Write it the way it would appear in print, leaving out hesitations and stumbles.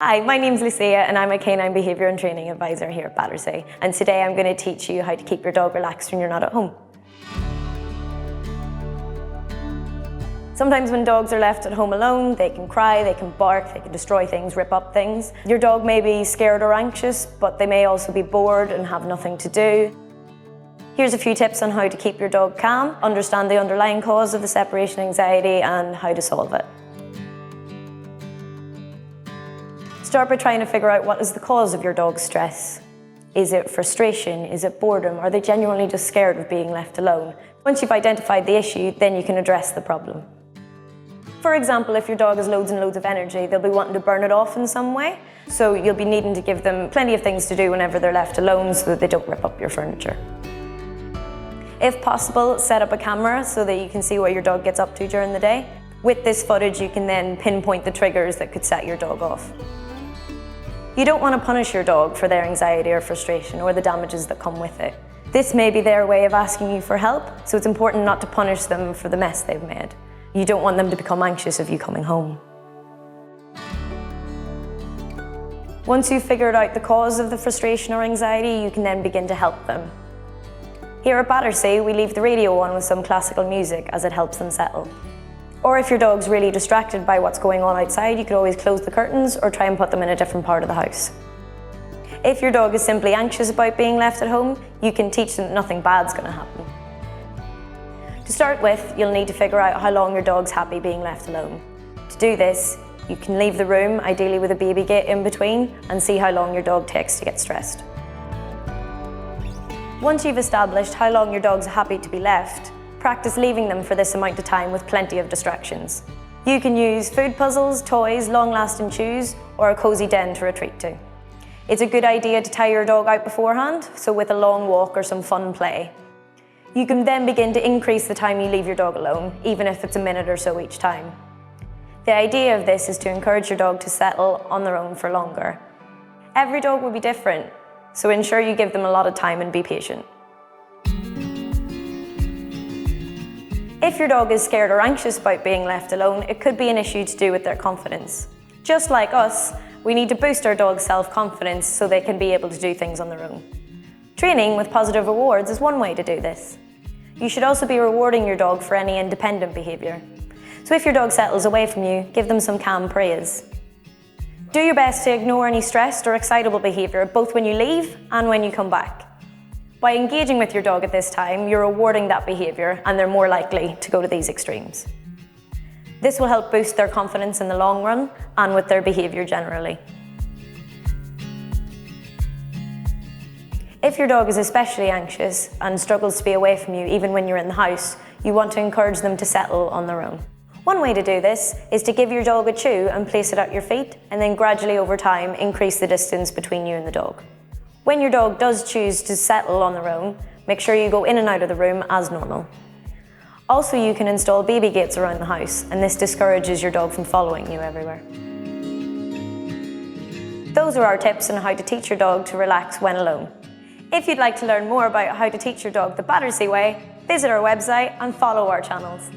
Hi, my name's Lucia and I'm a canine behaviour and training advisor here at Battersea. And today I'm going to teach you how to keep your dog relaxed when you're not at home. Sometimes when dogs are left at home alone, they can cry, they can bark, they can destroy things, rip up things. Your dog may be scared or anxious, but they may also be bored and have nothing to do. Here's a few tips on how to keep your dog calm, understand the underlying cause of the separation anxiety and how to solve it. Start by trying to figure out what is the cause of your dog's stress. Is it frustration? Is it boredom? Are they genuinely just scared of being left alone? Once you've identified the issue, then you can address the problem. For example, if your dog has loads and loads of energy, they'll be wanting to burn it off in some way. So you'll be needing to give them plenty of things to do whenever they're left alone so that they don't rip up your furniture. If possible, set up a camera so that you can see what your dog gets up to during the day. With this footage, you can then pinpoint the triggers that could set your dog off. You don't want to punish your dog for their anxiety or frustration or the damages that come with it. This may be their way of asking you for help, so it's important not to punish them for the mess they've made. You don't want them to become anxious of you coming home. Once you've figured out the cause of the frustration or anxiety, you can then begin to help them. Here at Battersea, we leave the radio on with some classical music as it helps them settle. Or if your dog's really distracted by what's going on outside, you could always close the curtains or try and put them in a different part of the house. If your dog is simply anxious about being left at home, you can teach them that nothing bad's going to happen. To start with, you'll need to figure out how long your dog's happy being left alone. To do this, you can leave the room, ideally with a baby gate in between, and see how long your dog takes to get stressed. Once you've established how long your dog's happy to be left, practice leaving them for this amount of time with plenty of distractions. You can use food puzzles, toys, long-lasting chews, or a cosy den to retreat to. It's a good idea to tire your dog out beforehand, so with a long walk or some fun play. You can then begin to increase the time you leave your dog alone, even if it's a minute or so each time. The idea of this is to encourage your dog to settle on their own for longer. Every dog will be different, so ensure you give them a lot of time and be patient. If your dog is scared or anxious about being left alone, it could be an issue to do with their confidence. Just like us, we need to boost our dog's self-confidence so they can be able to do things on their own. Training with positive rewards is one way to do this. You should also be rewarding your dog for any independent behaviour. So if your dog settles away from you, give them some calm praise. Do your best to ignore any stressed or excitable behaviour, both when you leave and when you come back. By engaging with your dog at this time, you're rewarding that behaviour and they're more likely to go to these extremes. This will help boost their confidence in the long run and with their behaviour generally. If your dog is especially anxious and struggles to be away from you even when you're in the house, you want to encourage them to settle on their own. One way to do this is to give your dog a chew and place it at your feet, and then gradually over time increase the distance between you and the dog. When your dog does choose to settle on their own, make sure you go in and out of the room as normal. Also, you can install baby gates around the house, and this discourages your dog from following you everywhere. Those are our tips on how to teach your dog to relax when alone. If you'd like to learn more about how to teach your dog the Battersea Way, visit our website and follow our channels.